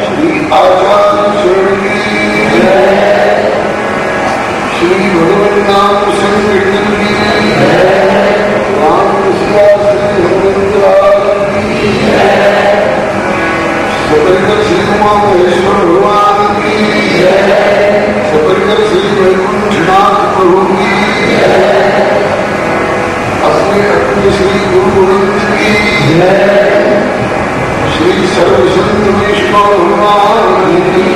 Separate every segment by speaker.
Speaker 1: श्री आचार्य में अपने श्री गुरु गोविंद की श्री सर्व संत वैष्णव भगवान की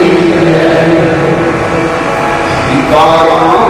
Speaker 1: सीताराम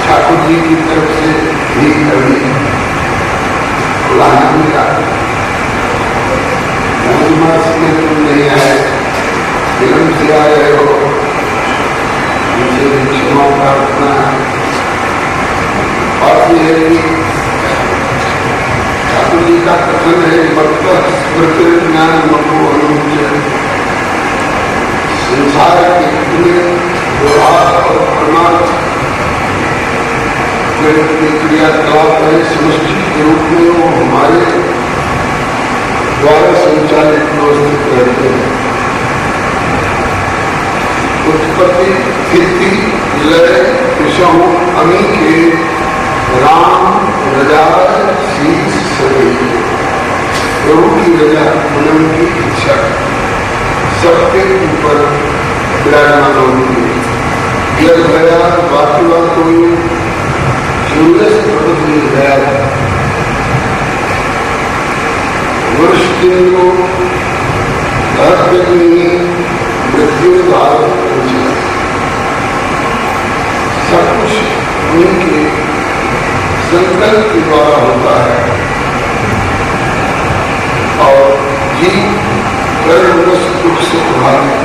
Speaker 1: ठाकुर जी की तरफ से भी करनी लाना मिला। आ रहे हो, मुझे क्षमा प्रार्थना है। बात यह है कि ठाकुर जी का कथन है, मत स्मृति ज्ञान मको अनुचय। संसार के इतने व्यवहार और प्रमाण क्रियाकलाप है, समष्टि के रूप में वो हमारे द्वारा संचालित व्यवस्थित रहते हैं। उत्पत्ति, स्थिति, लय, विषम, अमी के राम, रजा, शीश, सभी प्रभु की रजा, मन की इच्छा सबके ऊपर विराजमान होगी। यह गया वाक्यवा कोई सूर्य प्रकृति गया वृष्टिंद्रो मृत्यु भाव सब कुछ उनके संकल्प के द्वारा होता है और जीव कर्मवश दुख से प्रभावित,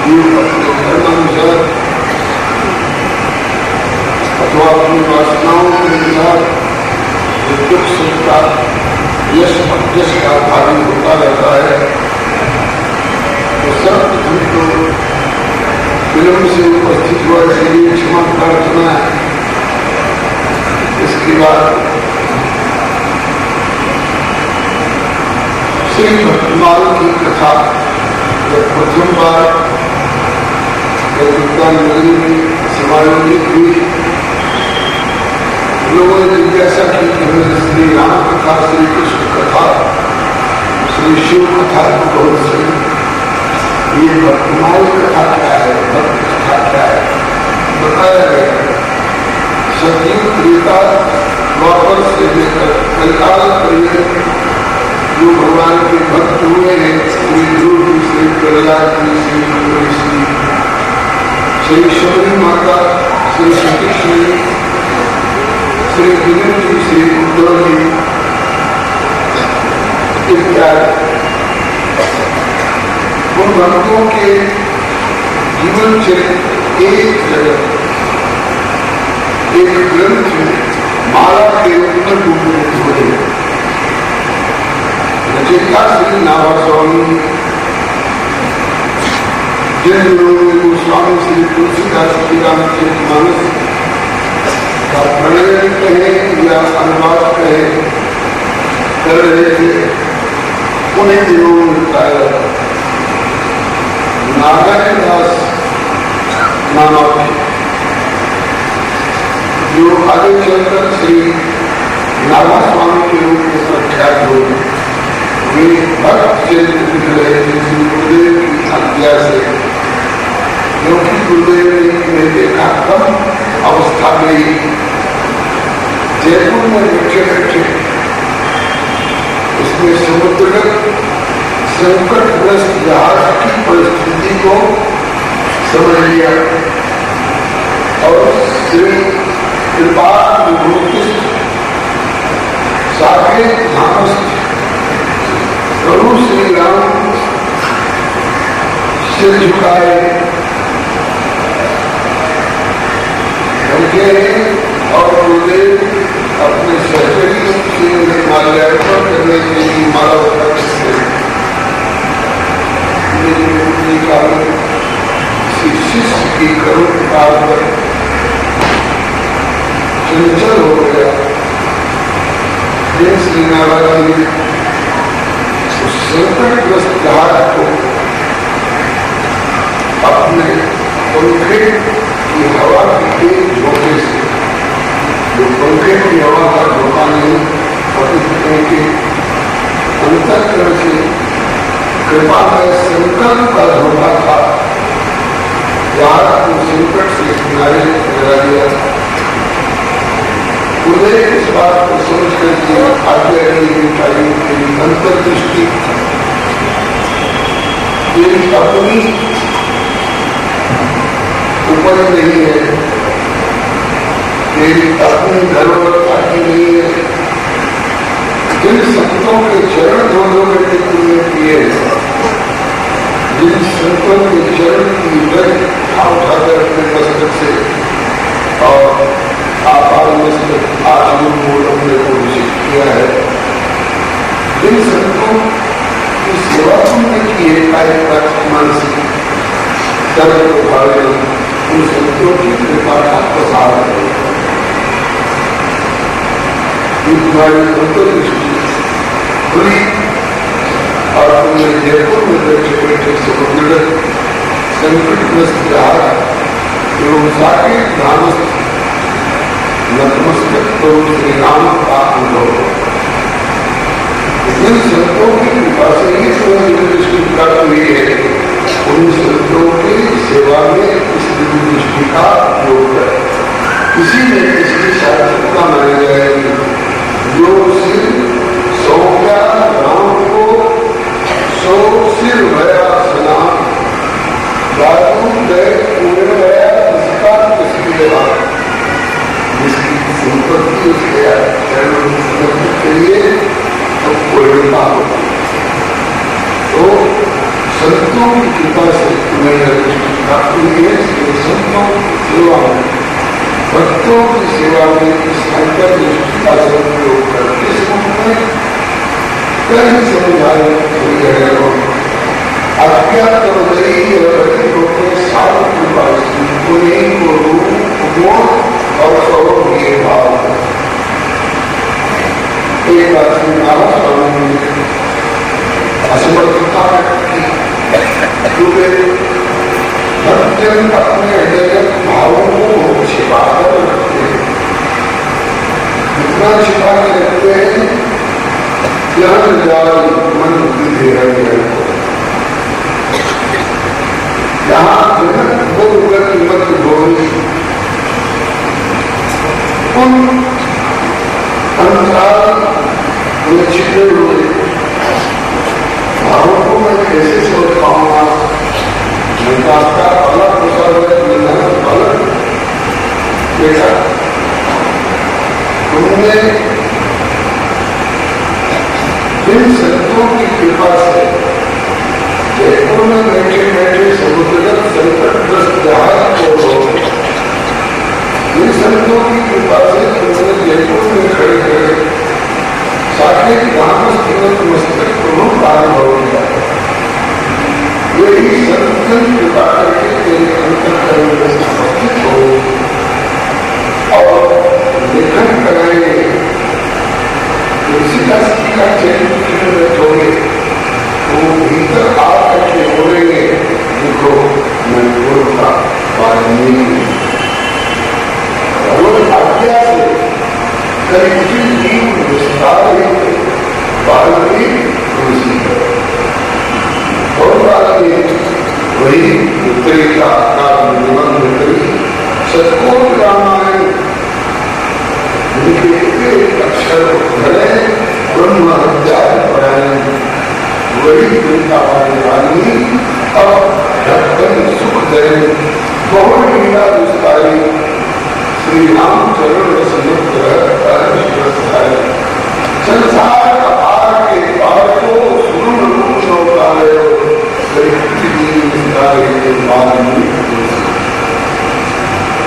Speaker 1: जीव अपने कर्मानुसार अथवा अपनी वासनाओं के अनुसार दुख सुख का यश अपयश का भागी होता रहता है। तो सब हमको विलंब से उपस्थित हुआ, इसलिए क्षमा प्रार्थना है। इसके बाद श्री भक्तिमाल की कथा जब प्रथम बार दुर्गा नगरी में समायोजित हुई, लोगों ने जिज्ञासा की कि हमें श्री राम कथा, श्री कृष्ण कथा, श्री शिव कथा को बहुत से ये भक्तिमाल कथा क्या है, भक्त कथा क्या है बताया गया। सतयुग त्रेता द्वापर से लेकर कलिकाल पर्यंत जो भगवान के भक्त हुए हैं, श्री ध्रुव जी, श्री प्रहलाद जी, श्री ऋषि, श्री शबरी माता, श्री कृष्ण जी, श्री विनय जी, श्री उद्धव जी इत्यादि उन भक्तों के जीवन चरित्र एक जगह एक ग्रंथ में माला के रूप में उपलब्ध हो गए। रचयिता श्री नाभा स्वामी, जिन लोगों ने गोस्वामी श्री तुलसीदास जी रामचरितमानस का प्रणयन कहे या अनुवाद कहे कर रहे थे, उन्हें दिनों में बताया नारायण दास नामक जो आगे चलकर श्री नाभा स्वामी के रूप में प्रख्यात हो, वे भक्त चरित्र लिख रहे थे श्री गुरुदेव की आज्ञा से, क्योंकि गुरुदेव ने देखा कम अवस्था में ही जयपुर में बैठे बैठे उसमें समुद्रगत संकटग्रस्त जहाज की परिस्थिति को समझ लिया और श्री कृपा विभूति साकेत धामस्थ प्रभु श्री राम सिर झुकाए उनके और गुरुदेव अपने सहचरी से उन्हें माल्यार्पण करने के लिए माला कारण शिष्य की करुण काल पर चंचल हो गया। श्री नाभा जी उस संकटग्रस्त जहाज को अपने पंखे की हवा के झोंके से, जो पंखे की हवा का झोंका नहीं पतितों के अंतःकरण से कृपा में संकल्प का झोंका था, जहाज को संकट से किनारे लगा दिया। उन्हें इस बात को समझ करके आज्ञा चाहिए तेरी अंतर्दृष्टि, तेरी अपनी उपज नहीं है, तेरी अपनी धर्मवत्ता की नहीं है। जिन संतों के चरण धोने के तुमने किए, जिन संतों के चरण की जिन संतों की सेवा तुमने की है कायिक मानसिक दर्द भावे, उन संतों की कृपा का प्रसार है। तुम्हारी अंतर्दृष्टि खुली और तुमने जयपुर में बैठे बैठे समुद्र संकटग्रस्त रहा एवं साके ध्यानस्थ नतमस्तक प्रभु श्री राम का अनुभव। जिन संतों की कृपा से ही तुम्हें दृष्टि प्राप्त हुई है, उन संतों की सेवा में इस दृष्टि का उपयोग है। किसी न किसी सार्थकता मानी जाएगी। जो सिर सौंपा राम को, सो सिर भया सलाम, बाजू गए पूरे गया इसका किसी देवा, जिसकी संपत्ति उसके चरणों में समर्पित करिए तो पूर्णता होती है। तो संतों की कृपा से तुम्हें दृष्टि प्राप्त हुई है। संतों की सेवा में, भक्तों की सेवा में इस अंतर दृष्टि का सदुपयोग करके इस रूप में कहीं समझाए अज्ञात हृदय और साधु कृपा उन्हीं को रूप और स्वरूप ये भाव है। एक बार असमर्थता क्योंकि भक्तजन अपने हृदय भावों को छिपा कर रखते हैं। इतना छिपा के रखते हैं मन बुद्धि दे रहे हैं। यहाँ जनक भोग मत भोगी उन अंतराल में छिपे हुए भावों को मैं कैसे सोच पाऊंगा। विकास का अलग अलग देखा तुमने इन संतों की कृपा से जयपुर में बैठे बैठे समुद्रगत संकटग्रस्त जहाज को इन संतों की कृपा से तुमने जयपुर में खड़े खड़े साकेत ग्रामस्थ मस्तक प्रभु प्रारंभ हो गया। यही संतन कृपा करके तेरे अंतःकरण में समर्पित हो और लेखन कराएंगे। तुलसीदास जी का चरित्र बैठोगे वो भीतर आकर के बोलेंगे, देखो मैं बोलता वाल्मीकि आज्ञा से करीब जीव विस्तार वाल्मीकि तुलसी और वाल्मीकि वही उत्तरी का निबंध करी सतकोट रामायण अक्षर भरे ब्रह्म हत्या पढ़ाए वही वृंदावन वाली अब ढक्कन सुख दे बहुत मीरा विस्तारी श्री राम चरण समुद्र संसार अपार के पार को सुन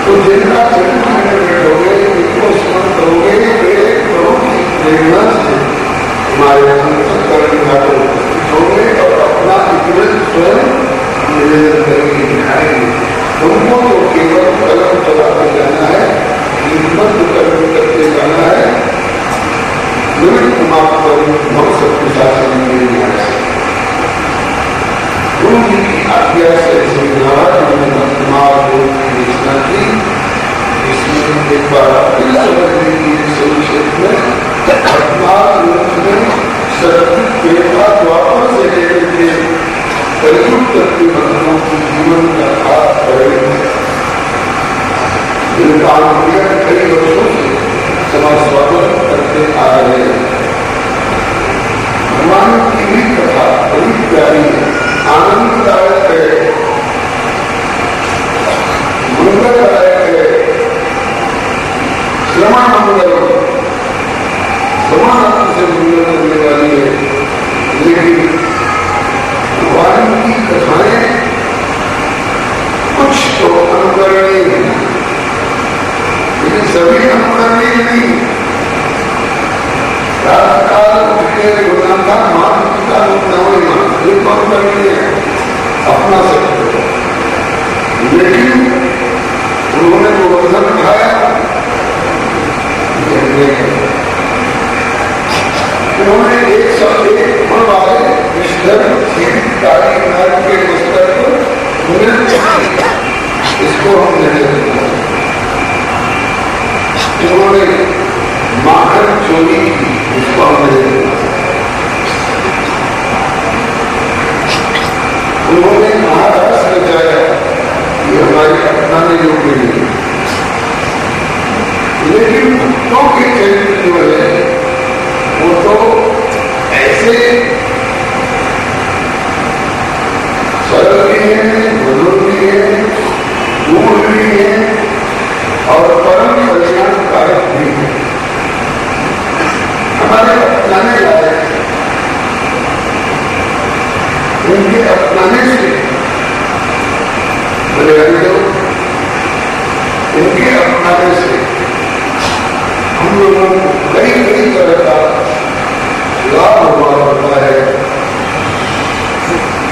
Speaker 1: तो जिनका चरित्र में बैठोगे, इनको स्मरण करोगे, वे प्रभु की प्रेरणा से हमारे अंतःकरण का उपस्थित होंगे और अपना इतने स्वयं निवेदन करके दिखाएंगे। उनको तो केवल कलम चलाते जाना है, हिम्मत करते जाना है। शासन गुरु जी की आज्ञा से घोषणा की। इसमें एक बार समझने की संक्षेप में द्वापर से लेकर के कलयुग तक के बंधनों की जीवन का खास कई वर्षों से समाज स्वागत करते आ रहे हैं। भगवान की भी कथा बड़ी प्यारी आनंददायक है, मंगलदायक है। श्रवण मंगल श्रवण से मंगल करने वाली है। लेकिन भगवान की कथाएं कुछ तो अनुकरणीय है, करनी है अपना सकते हो, लेकिन उन्होंने गोवर्धन उठाया, उन्होंने एक शब्द एक वाले विष्णु के पुस्तक इसको हम नहीं देते। उन्होंने माखन चोरी की, इसको हम नहीं देते। उन्होंने महाराष्ट्र जाया, ये हमारे अपनाने योग्य नहीं, लेकिन भक्तों के चरित्र जो है वो तो ऐसे सरल भी है, मधुर भी है, दूर भी है और परम कल्याणकारक भी है। हमारे अपनाने लायक है, उनके अपनाने से उनके अपनाने से हम लोगों को कई कई तरह का लाभ हुआ होता है।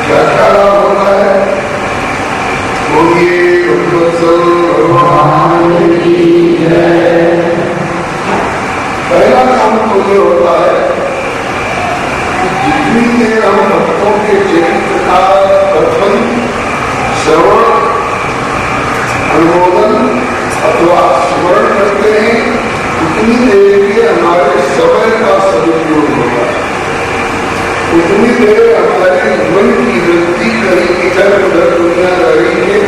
Speaker 1: क्या क्या लाभ होता है? पहला काम तो ये होता है कि जितनी देर हम भक्तों के चरित्र का कथन, श्रवण, अनुमोदन अथवा स्मरण करते हैं, उतनी देर के हमारे समय का सदुपयोग होगा, उतनी देर हमारे मन की वृद्धि कहीं इधर उधर दुनिया रही है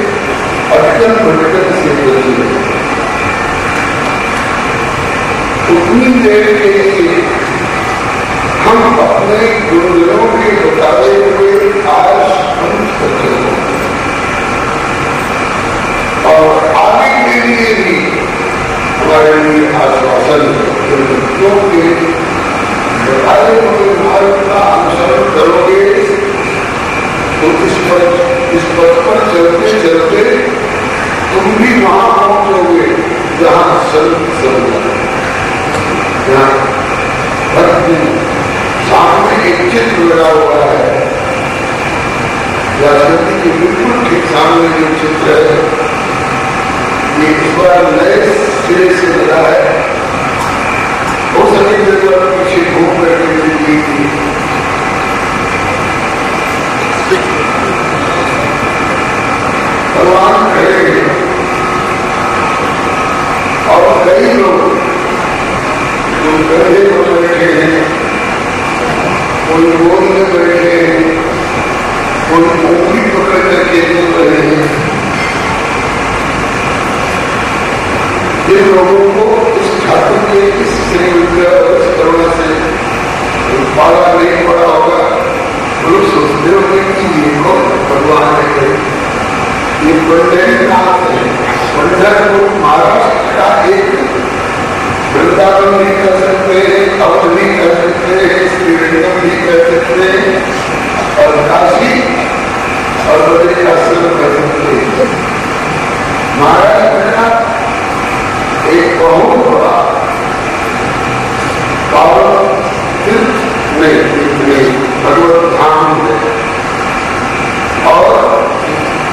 Speaker 1: अटकन भटकन से बची है। उतनी देर के लिए हम अपने गुरुजनों के बताए हुए आज हम करते हैं और आगे के लिए भी हमारे लिए आश्वासन बच्चों के बताए हुए मार्ग का अनुसरण करोगे तो इस पथ पर चलते चलते तुम भी वहां पहुंचोगे जहां संत सब, जहां भक्ति सामने एक चित्र लगा हुआ है, व्यासपति के बिल्कुल ठीक सामने जो चित्र है ये इस बार नए सिरे से लगा है। हो सके जरूर पीछे घूम करके थी। भगवान खड़े और कई लोग जो गधे पर बैठे हैं, कोई गोद में बैठे हैं, कोई ऊपरी पकड़ करके चल रहे हैं। जिन लोगों को इस ठाकुर के इस श्री विद्या और इस करुणा से पाला नहीं पड़ा होगा, लोग सोचते होंगे कि ये कौन भगवान है, ये पंडितनाथ है। पंडित महाराष्ट्र का एक वृंदावन भी कर सकते हैं, अवध भी कर सकते हैं, श्रीरंगम भी कर सकते हैं और काशी और बड़े आश्रम कर सकते हैं। महाराष्ट्र का एक बहुत बड़ा पावन तीर्थ में भगवत धाम है और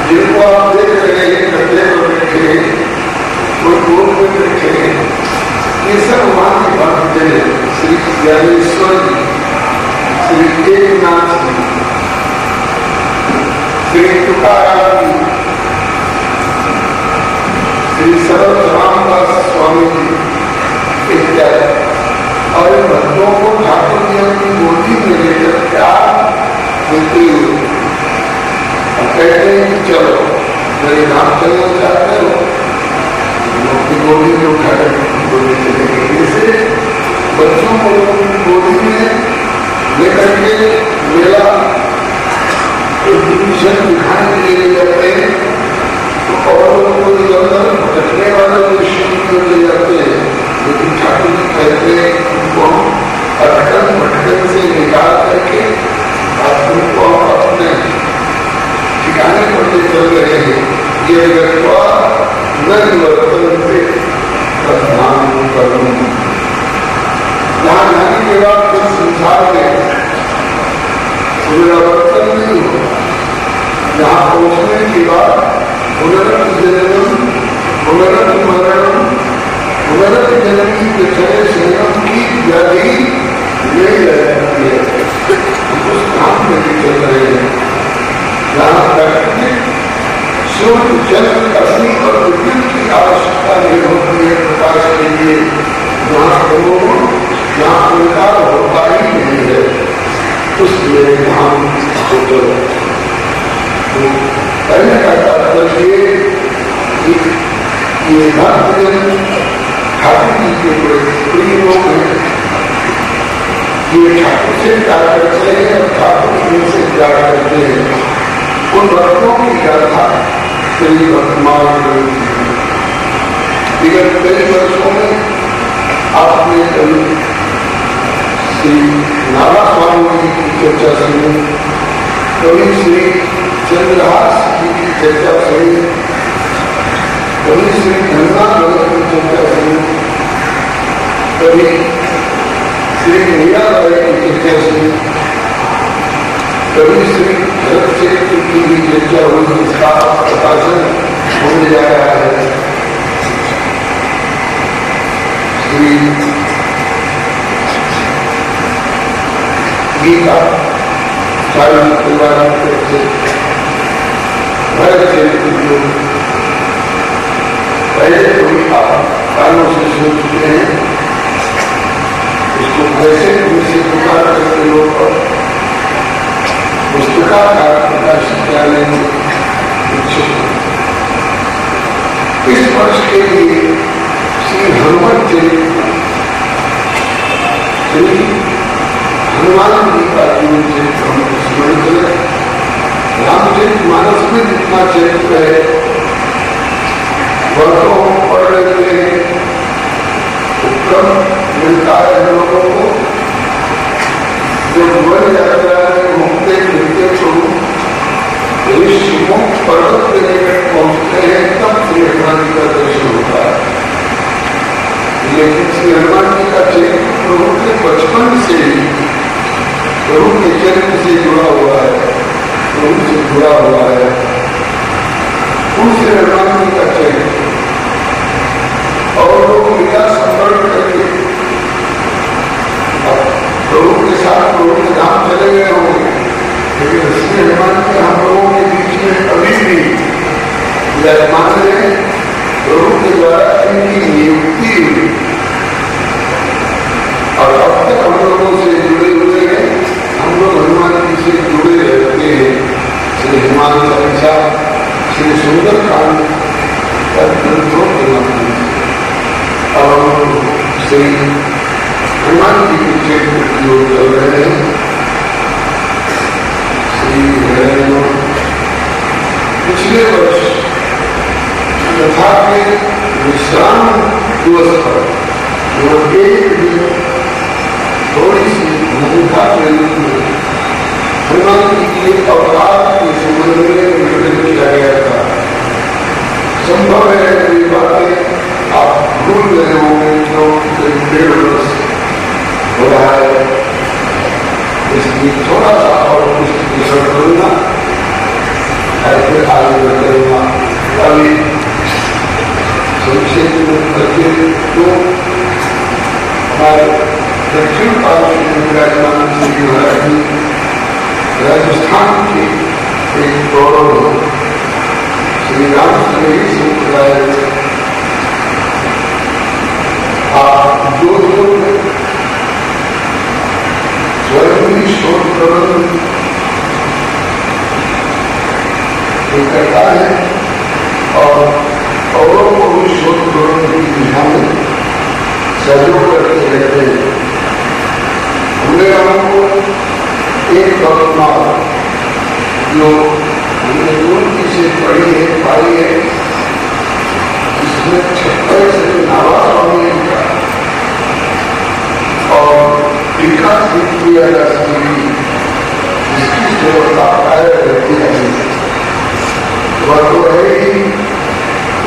Speaker 1: जिनको आप देख रहे हैं गड्ढे पर बैठे, कोई गोद में बैठे, ये सब वहां के भक्त हैं। श्री ज्ञानेश्वर जी, श्री एकनाथ जी, श्री तुकाराम जी, श्री सरल रामदास स्वामी जी इत्यादि, और इन भक्तों को ठाकुर जी अपनी गोदी में लेकर क्या मिलते हुए कहते हैं कि चलो मेरे नाम चलना चाहते हो, अपनी गोदी में उठाकर गोदी चलेंगे। जैसे बच्चों को गोदी में लेकर के मेला एग्जीबिशन दिखाने के लिए जाते हैं तो और लोगों को इधर भटकने वाले विषयों ले जाते हैं, लेकिन ठाकुर जी कहते हैं उनको अटकन भटकन से निकाल करके उनको अपने ठिकाने पर ले चल रहे हैं। ये न निवर्तन से प्रधान करूं, जहां जाने के बाद फिर संसार में पुनरावर्तन नहीं होगा। यहाँ पहुंचने के बाद पुनर्जन्म पुनर्मरणम पुनर्जन्म विषय संयम की व्याधि ले रहती है। उस काम में भी चल रहे हैं जहाँ प्राकृतिक सूर्य जल अग्नि और विद्युत की आवश्यकता नहीं होती है प्रकाश के लिए, जहाँ अंधकार होता ही नहीं है, उसलिए यहाँ कहने का तात्पर्य ये भक्तजन ठाकुर जी के बड़े प्रिय लोग हैं। ये ठाकुर से प्यार करते हैं और ठाकुर जी से प्यार करते हैं। उन भक्तों की गाथा श्री वर्तमान विगत कई वर्षों में आपने कभी श्री नारा स्वामी जी की चर्चा सुनी, कभी श्री चंद्रहास जी की चर्चा सुनी, कभी श्री गंगा भगत की चर्चा सुनी, कभी श्री मीरा बाई की चर्चा सुनी, कभी श्री भरत चरित्र की भी चर्चा हुई, जिसका प्रकाशन होने जा रहा है। श्री गीता भरत चरित्र जो पहले कोई कानों से सुन चुके हैं, उसको वैसे पुकार करके लोग पुस्तकाकार प्रकाशित करने में इच्छुक। इस वर्ष के लिए श्री हनुमान चरित्र श्री हनुमान जी का जीवन चरित्र हम स्मरण करें। रामचरित मानस में जितना चरित्र है वर्षों पढ़ लेते हैं, उपक्रम मिलता है लोगों को। जब वन यात्रा में घूमते फिरते छोड़ू ऋषिमुख पर्वत के निकट पहुंचते हैं, तब श्री हनुमान जी का दर्शन होता है। लेकिन श्री हनुमान जी का चरित्र प्रभु के बचपन से ही प्रभु के चरित्र से जुड़ा हुआ है, प्रभु से जुड़ा हुआ है। उन श्री हनुमान जी का चरित्र और लोग लीला संवरण करके प्रभु के साथ प्रभु के धाम चले गए होंगे, लेकिन श्री हनुमान जी हम लोगों के बीच में कभी भी विराजमान रहे। प्रभु के द्वारा इनकी नियुक्ति हुई और अब तक हम लोगों से जुड़े हुए हैं। हम लोग हनुमान जी से जुड़े रहते हैं। श्री हनुमान चालीसा, श्री सुंदरकांड का ग्रंथों के माध्यम से अब हम श्री हनुमान जी के चरित्र की ओर चल रहे हैं। श्री पिछले वर्ष कथा के विश्राम दिवस पर एक दिन थोड़ी सी भूमिका हनुमान जी के अवतार के संबंध में निवेदन किया गया था। संभव है ये बातें आप भूल गए होंगे, जो 1.5 वर्ष हो रहा है। इसलिए थोड़ा सा और कुछ विषय करूंगा, फिर आगे बढ़ूंगा। अभी संक्षेप में करके तो हमारे दक्षिण पार्श्व में विराजमान श्री महाराज जी राजस्थान के एक गौरव श्री रामचंद्र संप्रदाय जोधपुर में स्वयं ही शोध प्रबंध करता है और औरों को भी शोध प्रबंध की दिशा में सहयोग करते रहते हैं। हमने हमको एक कल्पना जो हमने उनकी से पढ़ी है, पाई है, इसमें 56 से नारा स्वामी का और टीका भी किया जा सकेगी, जिसकी व्यवस्था कार्य रहती है। वह तो है ही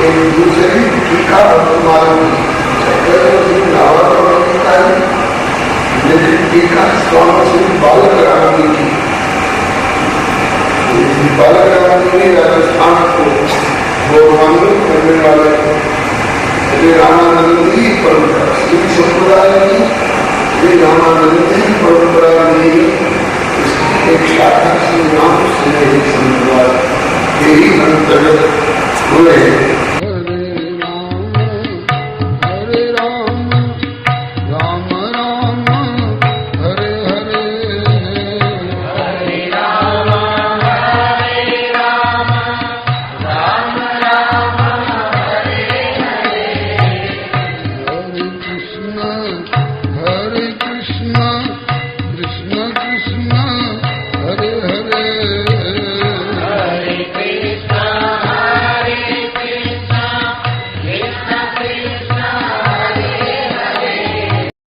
Speaker 1: एक दूसरी टीका वर्तमान नारा स्वामी का है, लेकिन टीका स्वामी श्री बालक राम जी की श्री बालक रामानंद जी राजस्थान को गौरवान्वित करने वाले श्री रामानंद जी परंपरा, श्री संप्रदाय की श्री रामानंद जी परंपरा में इसकी एक शाखा श्री राम स्नेही संप्रदाय के ही अंतर्गत हुए।